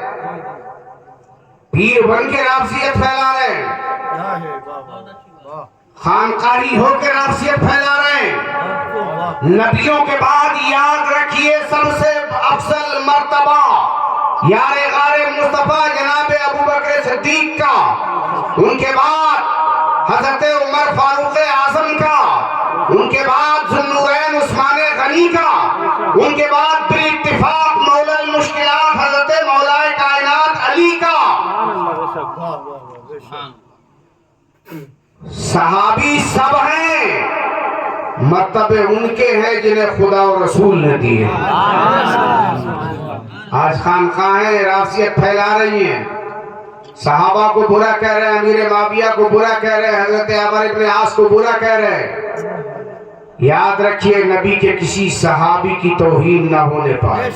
پیر بن کے رافضیت پھیلا رہے ہیں، خانقاہی ہو کے رافضیت پھیلا رہے ہیں. نبیوں کے بعد یاد رکھیے سب سے افضل مرتبہ یار غار مصطفیٰ جناب ابو بکر صدیق کا، ان کے بعد حضرت عمر فاروق اعظم کا، ان کے بعد ذوالنورین عثمان غنی کا، ان کے بعد بالاتفاق مولا المشکلات حضرت مولا کائنات علی کا. صحابی سب ہیں، مرتبے ان کے ہیں جنہیں خدا اور رسول نے دیے. آج خانقاہیں رافضیت پھیلا رہی ہیں، صحابہ کو برا کہہ رہے ہیں، امیر معاویہ کو برا کہہ رہے ہیں، حضرت عمر ابن عاص کو برا کہہ رہے ہیں. یاد رکھیے نبی کے کسی صحابی کی توہین نہ ہونے پائے،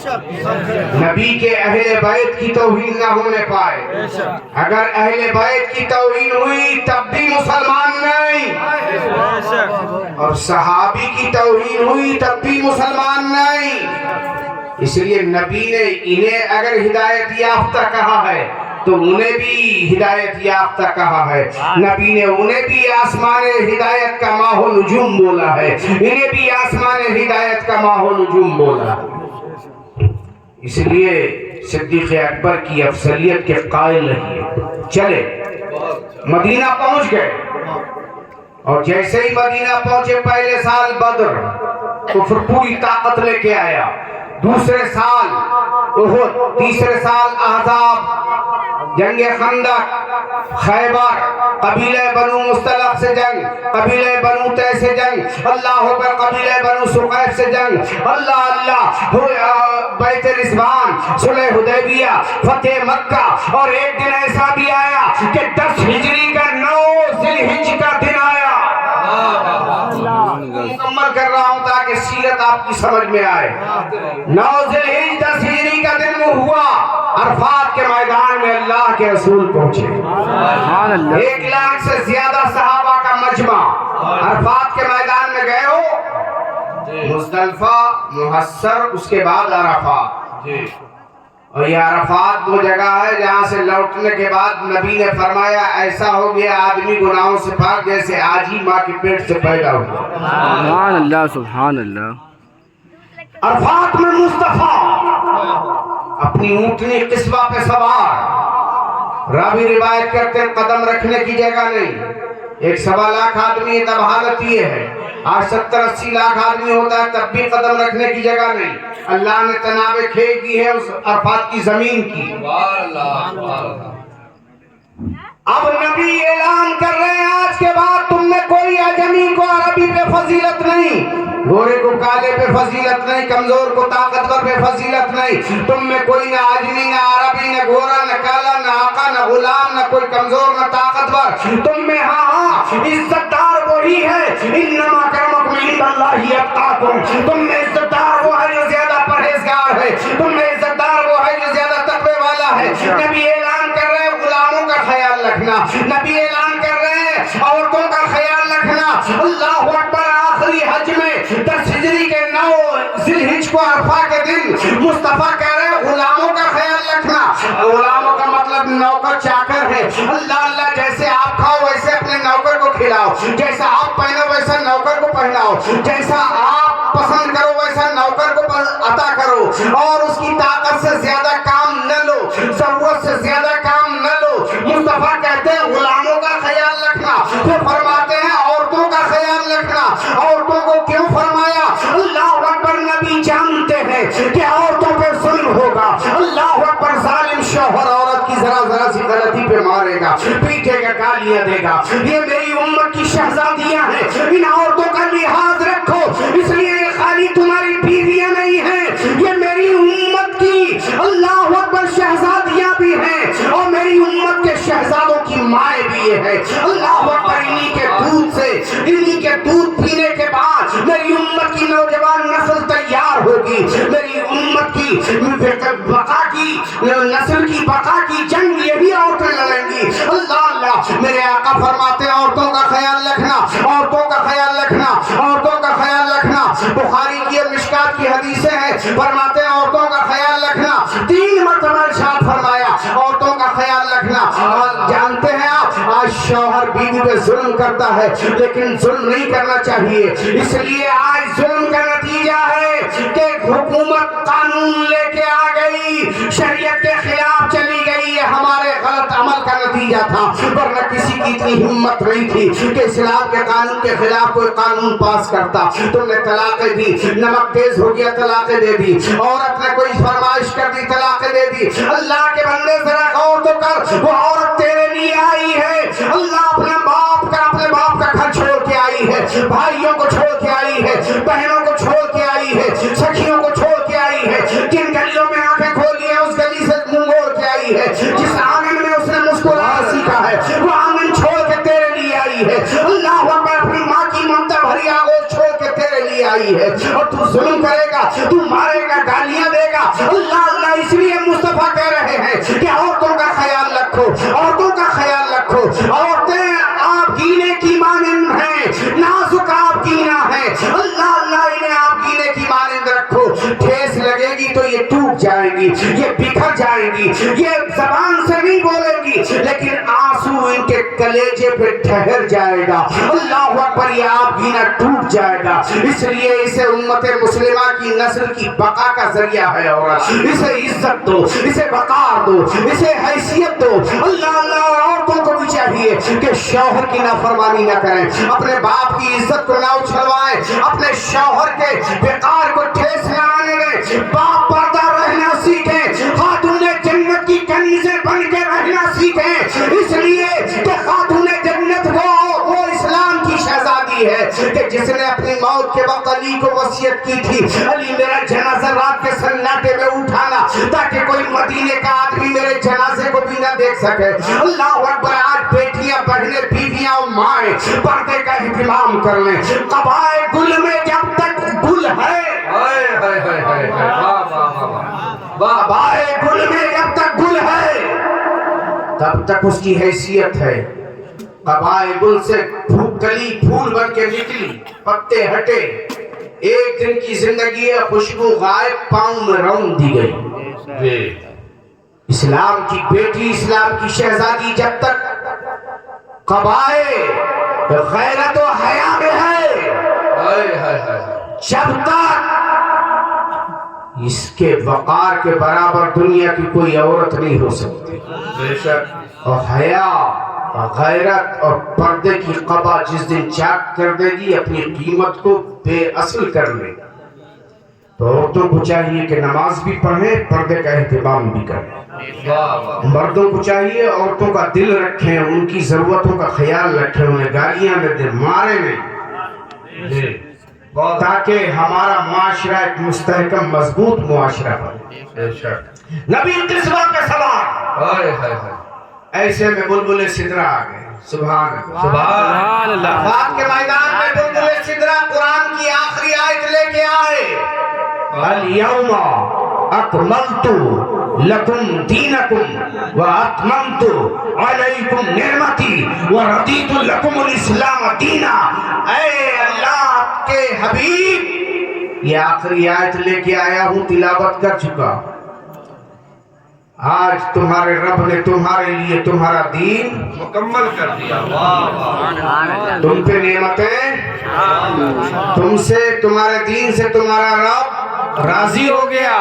نبی کے اہل بیت کی توہین نہ ہونے پائے. اگر اہل بیت کی توہین ہوئی تب بھی مسلمان نہیں، اور صحابی کی توہین ہوئی تب بھی مسلمان نہیں. اس لیے نبی نے انہیں اگر ہدایت یافتہ کہا ہے تو انہیں بھی ہدایت یافتہ کہا ہے. نبی نے انہیں بھی آسمان ہدایت کا ماہ و نجوم بولا ہے, انہیں بھی آسمان ہدایت کا ماہ و نجوم بولا. اس لیے صدیق اکبر کی افضلیت کے قائل رہیے. چلے مدینہ پہنچ گئے, اور جیسے ہی مدینہ پہنچے پہلے سال بدر تو پھر پوری طاقت لے کے آیا, دوسرے سال احد, تیسرے سال احزاب, جنگ خندق, خیبر, قبیلہ بنو مصطلق سے جنگ, قبیلہ بنو تے سے جنگ, اللہ اکبر, قبیلہ بنو سقیف سے جنگ, اللہ اللہ, بیت رضوان, صلح حدیبیہ, فتح مکہ. اور ایک دن ایسا بھی آیا کہ 10 ہجری کا 9 ذی الحج کا دن آیا. مکمل کر رہا ہوں تاکہ سیرت آپ کی سمجھ میں آئے. 9 ذی الحج 10 ہجری کا دن وہ ہوا, عرفات کے میدان میں اللہ کے رسول پہنچے. 1 لاکھ سے زیادہ صحابہ کا مجمع عرفات کے میدان میں گئے ہو. مزدلفہ, محصر, اس کے بعد عرفات. اور یہ عرفات وہ جگہ ہے جہاں سے لوٹنے کے بعد نبی نے فرمایا ایسا ہو گیا آدمی گناہوں سے پاک جیسے آج ہی ماں کے پیٹ سے پیدا ہوا. سبحان اللہ, سبحان اللہ. عرفات میں مصطفیٰ اپنی اونٹنی قصبہ پہ سوار, راوی روایت کرتے ہیں قدم رکھنے کی جگہ نہیں. 1.25 لاکھ آدمی, تب حالت یہ ہے. آج 70-80 لاکھ آدمی ہوتا ہے تب بھی قدم رکھنے کی جگہ نہیں. اللہ نے تنابیں کھینچ دی ہے اس عرفات کی زمین کی. اب نبی اعلان کر رہے ہیں آج کے بعد تم میں کوئی اجمی کو عربی پہ فضیلت نہیں, گورے کو کالے پہ فضیلت نہیں, کمزور کو طاقتور پہ فضیلت نہیں. تم میں کوئی نہ آجمی, نہ عربی, نہ گورا, نہ کالا, نہ آقا, نہ غلام, نہ کوئی کمزور, نہ طاقتور. تم میں ہاں عزت دار وہی ہے, انما اکرمکم عند اللہ اتقاکم. تم میں عزت دار وہ ہے جو زیادہ پرہیزگار ہے, تم میں عزت دار وہ ہے جو زیادہ تقوی والا ہے. نبی اعلان کر رہے ہیں غلاموں کا خیال رکھنا, نبی اعلان کر رہے ہیں عورتوں کا خیال رکھنا. اللہ اکبر. آخری حج میں 10 ہجری کے 9 ذی الحج کو عرفہ کے دن مصطفیٰ کہہ رہے ہیں غلاموں کا خیال رکھنا. غلاموں کا مطلب نوکر چاکر ہے. اللہ اللہ, جیسے آپ کھاؤ ویسے اپنے نوکر کو کھلاؤ, جیسا آپ پہنو ویسا نوکر کو پہناؤ, جیسا آپ پسند کرو ویسا نوکر کو عطا کرو, اور اس کی طاقت سے زیادہ کام نہ لو, ضرورت سے زیادہ کام نہ لو. مصطفیٰ کہتے ہیں غلاموں کا خیال رکھنا. پھر فرماتے ہیں عورتوں کا خیال رکھنا. عورتوں کو کیوں فرمایا؟ اللہ اکبر. نبی جانتے ہیں کہ عورتوں پہ ظلم ہوگا. اللہ اکبر. ظالم شوہر عورت کی ذرا سی غلطی پہ مارے گا, پیٹے گا, گالیاں دے گا. یہ میری امت کی شہزادیاں ہیں, ان عورتوں کا لحاظ رکھو. اس لیے یہ خالی تمہاری بیویاں نہیں ہیں, یہ میری امت کی اللہ اکبر شہزادیاں بھی ہیں, اور میری امت کے شہزادوں کی مائیں بھی یہ ہے. اللہ اکبر. انہی کے دودھ سے, انہی کے دودھ پینے کے بعد میری امت کی نوجوان نسل تیار ہوگی. میری امت کی بقا کی, نسل کی بقا کی جنگ یہی عورتیں لڑیں گی. اللہ اللہ. میرے آقا فرماتے ہیں عورتوں کا خیال رکھنا, عورتوں کا خیال رکھنا, عورتوں کا خیال رکھنا. بخاری کی مشکات کی حدیثیں ہیں, فرماتے ہیں عورتوں کا خیال رکھنا. 3 مرتبہ ارشاد فرمایا عورتوں کا خیال رکھنا. اور جانتے ہیں آپ آج شوہر بیوی پہ ظلم کرتا ہے, لیکن ظلم نہیں کرنا چاہیے. اس لیے آج ظلم کا نتیجہ ہے کہ حکومت قانون لے کے آ گئی, شریعت کے خلاف چلی گئی. یہ ہمارے غلط عمل کا نتیجہ تھا, ورنہ کسی کی اتنی ہمت نہیں تھی کہ اسلام کے قانون کے خلاف کوئی قانون پاس کرتا. تم نے طلاقیں دی, نمک تیز ہو گیا طلاقیں دے دی, عورت نے کوئی فرمائش کر دی طلاقیں دے دی. اللہ کے بندے ذرا غور تو کر, وہ عورت تیرے لیے آئی ہے. اللہ اپنے باپ کا گھر چھوڑ کے آئی ہے, بھائیوں کو چھوڑ کے آئی ہے, بہنوں کو چھوڑ کے آئی ہے, سکھیوں کو چھوڑ کے آئی ہے. جن گلیوں میں آنکھیں کھولی ہیں اس گلی سے منہ موڑ کے آئی ہے. جس آنگن میں اس نے مسکرانا سیکھا ہے وہ آنگن چھوڑ کے تیرے لیے آئی ہے. اللہ اکبر. اپنی ماں کی ممتا بھری آغوش چھوڑ کے تیرے لیے آئی ہے, اور تو ظلم کرے گا, تو مارے گا, گالیاں دے گا. اللہ اللہ. اس لیے مصطفیٰ کہہ رہے ہیں کہ عورتوں کا خیال رکھو, عورتوں کا خیال رکھو. عورتیں آپ گینے کی مانند ہیں, نازک آپ گینا ہے. اللہ اللہ. انہیں آپ گینے کی مانند رکھو. ٹھیس لگے گی تو جائیں گی, یہ بکھر جائیں گی, یہ زبان سے نہیں بولیں گی لیکن آنسو ان کے کلیجے پہ ٹھہر جائے گا. اللہ اکبر, یہ آپ گینا ٹوٹ جائے گا. اس لیے اسے امت مسلمہ کی نسل کی بقا کا ذریعہ ہے. اور اسے عزت دو, اسے وقار دو, اسے حیثیت دو. اللہ عورتوں کو بھی چاہیے کہ شوہر کی نافرمانی نہ کریں, اپنے باپ کی عزت کو نہ اچھلوائیں, اپنے شوہر کے وقار کو ٹھیس نہ آنے دیں. باپ پردہ رہنا سیکھیں, خاتون جنت کی کنیزیں بن کے رہنا سیکھیں. اس لیے کہ خاتون جنت وہ اسلام کی شہزادی ہے کہ جس نے اپنی موت کے وقت علی کو وصیت کی تھی, علی میرا جنازہ رات کے سناٹے میں اٹھانا تاکہ کوئی مدینے کا آدمی میرے جنازے کو بھی نہ دیکھ سکے. اللہ اکبر, آج بیٹیاں, بہنیں, بیویاں اور مائیں پردے کا اہتمام کر لیں. قبائے گل میں جب تک گل ہے, قبائے گل میں جب تک گل ہے تب تک اس کی حیثیت ہے. قبائے گل سے کلی پھول بن کے نکلی, پتے ہٹے, ایک دن کی زندگی ہے, خوشبو غائب, پاؤں میں رون دی گئی. اسلام کی بیٹی, اسلام کی شہزادی جب تک قبائے غیرت و حیا میں ہے, جب تک اس کے وقار کے برابر دنیا کی کوئی عورت نہیں ہو سکتی. اور حیا, غیرت اور پردے کی قبا جس دن چاک کر دے گی, اپنی قیمت کو بے اصل کر لے گی. تو عورتوں کو چاہیے کہ نماز بھی پڑھیں, پردے کا اہتمام بھی کریں. مردوں کو چاہیے عورتوں کا دل رکھیں, ان کی ضرورتوں کا خیال رکھیں, انہیں گالیاں نہ دیں, مارے نہیں, تاکہ ہمارا معاشرہ ایک مستحکم مضبوط معاشرہ بنے. نبی قصبہ کا سوال, ایسے میں بلبل سدرا آ گئے. سبحان اللہ. بات کے میدان میں بلبل سدرا قرآن کی آخری آیت لے کے آئے, الیوم اکملت لکم دینکم واتممت علیکم نعمتی ورضیت لکم الاسلام دینا. اے اللہ کے حبیب, یہ آخری آیت لے کے آیا ہوں, تلاوت کر چکا. آج تمہارے رب نے تمہارے لیے تمہارا دین مکمل کر دیا. تم پہ نعمتیں, تم سے, تمہارے دین سے تمہارا رب راضی ہو گیا.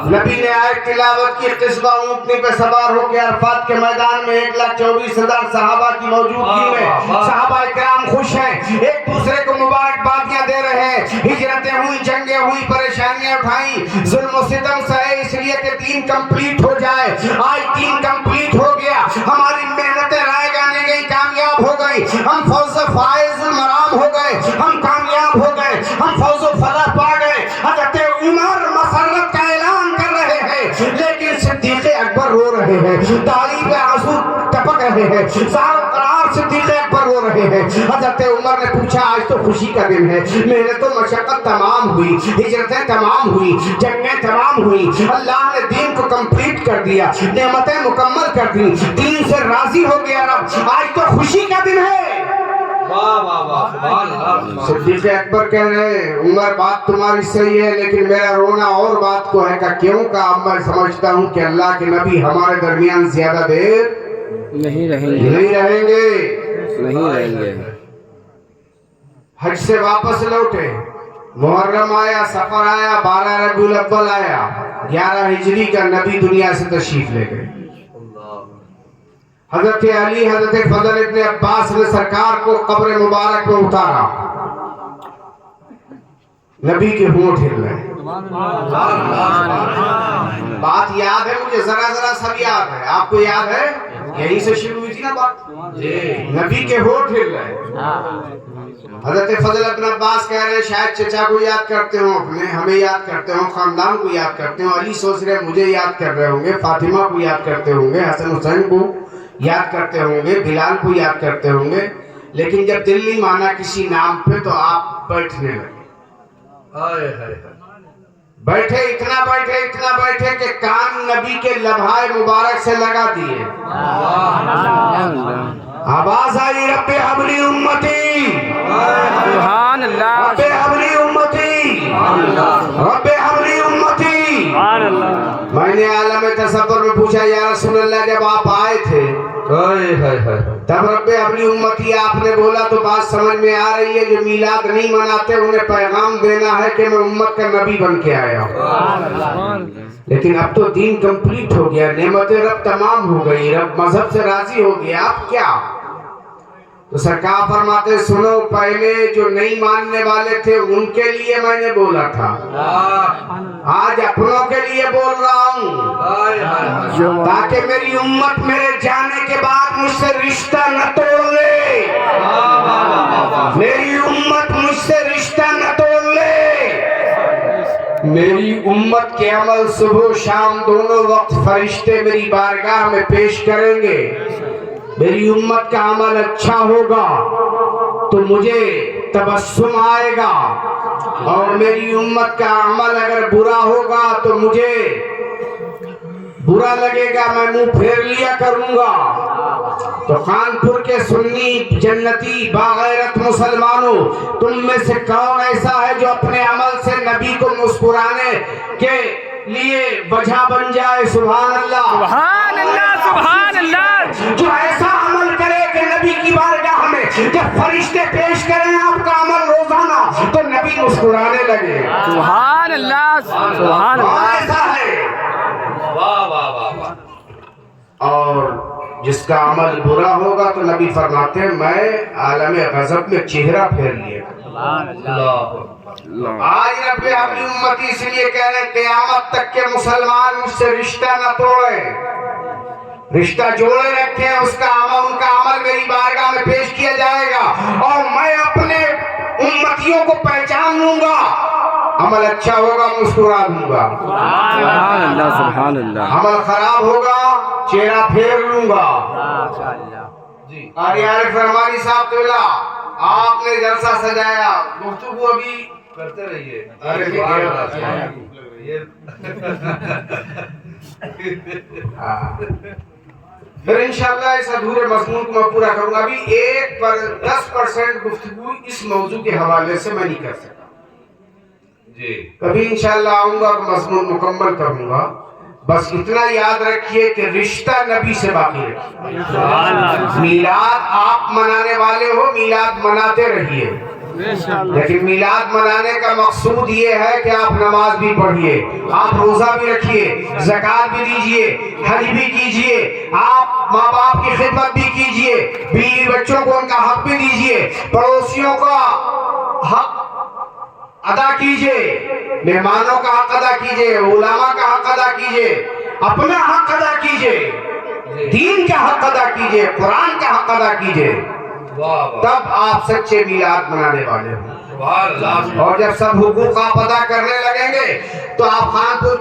نبی نے آیت تلاوت کی, قصبہ اونٹنی پہ سوار ہو کے عرفات کے میدان میں 1,24,000 صحابہ کی موجودگی میں صحابہ کرام خوش ہیں, ایک دوسرے کو مبارکبادیاں دے رہے ہیں. ہجرتیں ہوئی, جنگیں ہوئی, پریشانیاں اٹھائیں, ظلم و ستم سہے, اس لیے کہ دین کمپلیٹ ہو جائے. آج دین کمپلیٹ ہو گیا, ہماری محنتیں رائے گانے گئی, کامیاب ہو گئی, ہم فوز فائز المرام ہو گئے, ہم کامیاب ہو گئے, ہم فوز و فلاح پا گئے. حضرت عمر مسرت کا اعلان کر رہے ہیں, لیکن صدیق اکبر رو رہے ہیں, تالی پہ آنسو ٹپک رہے ہیں, قرار صدیق اکبر رو رہے ہیں. حضرت عمر نے پوچھا, آج تو خوشی کا دن ہے, محنت و مشقت تمام ہوئی, ہجرتیں تمام ہوئی, جنگیں تمام ہوئی, اللہ نے دین کو کمپلیٹ کر دیا, نعمتیں مکمل کر دی, دین سے راضی ہو گیا رب, آج تو خوشی کا دن ہے. صدیق اکبر کہہ رہے ہیں, عمر بات تمہاری صحیح ہے, لیکن میرا رونا اور بات کو ہے. کہ کیوں؟ کہ اب میں سمجھتا ہوں کہ اللہ کے نبی ہمارے درمیان زیادہ دیر نہیں رہیں گے. حج سے واپس لوٹے, محرم آیا, سفر آیا, 12 ربیع الاول آیا, 11 ہجری کا نبی دنیا سے تشریف لے گئے. حضرت علی, حضرت فضل ابن عباس نے سرکار کو قبر مبارک میں اتارا, نبی کے ہونٹ ہل رہے. بات یاد ہے مجھے, ذرا سب یاد ہے. آپ کو یاد ہے؟ یہیں سے شروع ہوئی تھی نا بات. نبی کے ہونٹ ہل رہے. حضرت فضل ابن عباس کہہ رہے, شاید چچا کو یاد کرتے ہوں, اپنے ہمیں یاد کرتے ہوں, خاندان کو یاد کرتے ہوں. علی سوچ رہے مجھے یاد کر رہے ہوں گے, فاطمہ کو یاد کرتے ہوں گے, حسن حسین کو یاد کرتے ہوں گے, بلال کو یاد کرتے ہوں گے. لیکن جب دلی مانا کسی نام پہ تو آپ بیٹھنے لگے. بیٹھے, اتنا بیٹھے کہ کان نبی کے لبھائے مبارک سے لگا دیے. آواز آئی, رب حبلی امتی, سبحان اللہ, رب حبلی امتی, رب حبلی امتی. پوچھا یا رسول اللہ جب آپ آئے تھے تب رب اپنی امتی آپ نے بولا تو بات سمجھ میں آ رہی ہے، جو میلاد نہیں مناتے انہیں پیغام دینا ہے کہ میں امت کا نبی بن کے آیا ہوں۔ لیکن اب تو دین کمپلیٹ ہو گیا، نعمت رب تمام ہو گئی، رب مذہب سے راضی ہو گیا، اب کیا؟ تو سرکار فرماتے سنو، پہلے جو نہیں ماننے والے تھے ان کے لیے میں نے بولا تھا، آج اپنوں کے لیے بول رہا ہوں، تاکہ میری امت میرے جانے کے بعد مجھ سے رشتہ نہ توڑ لے، میری امت مجھ سے رشتہ نہ توڑ لے۔ میری امت کے عمل صبح و شام دونوں وقت فرشتے میری بارگاہ میں پیش کریں گے۔ میری امت کا عمل اچھا ہوگا تو مجھے تبسم آئے گا، اور میری امت کا عمل اگر برا ہوگا تو مجھے برا لگے گا، میں منہ پھیر لیا کروں گا۔ تو کانپور کے سنی جنتی باغیرت مسلمانوں، تم میں سے کون ایسا ہے جو اپنے عمل سے نبی کو مسکرانے کے لیے وجہ بن جائے؟ سبحان اللہ، سبحان اللہ، سبحان اللہ۔ جو ایسا عمل کرے کہ نبی کی بارگاہ میں جب فرشتے پیش کریں آپ کا عمل روزانہ تو نبی مسکرانے لگے۔ سبحان اللہ، سبحان اللہ۔ ایسا ہے، اور جس کا عمل برا ہوگا تو نبی فرماتے ہیں میں عالم غضب میں چہرہ پھیر لیا۔ آج رب اپنی امتی اس لیے کہہ رہے قیامت تک کے مسلمان مجھ سے رشتہ نہ توڑیں، رشتہ جوڑے رکھیں، اس کا عمل ان کا عمل میری بارگاہ میں پیش کیا جائے گا، اور میں اپنے امتیوں کو پہچان لوں گا، عمل اچھا ہوگا مسکرا دوں گا، سبحان اللہ، سبحان اللہ۔ عمل خراب ہوگا چہرہ پھیر لوں گا۔ قاری عارف رحمانی صاحب تولا، آپ نے جلسہ سجایا، گفتگو ابھی کرتے رہیے۔ پھر انشاءاللہ اس ادھورے مضمون کو میں پورا کروں گا۔ ابھی 10% گفتگو اس موضوع کے حوالے سے میں نہیں کر سکتا، کبھی انشاءاللہ آؤں گا تو مضمون مکمل کروں گا۔ بس اتنا یاد رکھیے کہ رشتہ نبی سے باقی رکھیے۔ میلاد آپ منانے والے ہو، میلاد مناتے رہیے، لیکن میلاد منانے کا مقصود یہ ہے کہ آپ نماز بھی پڑھیے، آپ روزہ بھی رکھیے، زکوٰۃ بھی دیجیے، حج بھی کیجیے، آپ ماں باپ کی خدمت بھی کیجیے، بیوی بچوں کو ان کا حق بھی دیجیے، پڑوسیوں کا حق ادا کیجئے، مہمانوں کا حق ادا کیجئے، علماء کا حق ادا کیجئے، اپنا حق ادا کیجئے، دین کا حق ادا کیجئے، قرآن کا حق ادا کیجئے، تب آپ سچے میلاد منانے والے ہوں۔ اور جب سب حقوق آپ ادا کرنے لگیں گے تو آپ خانپور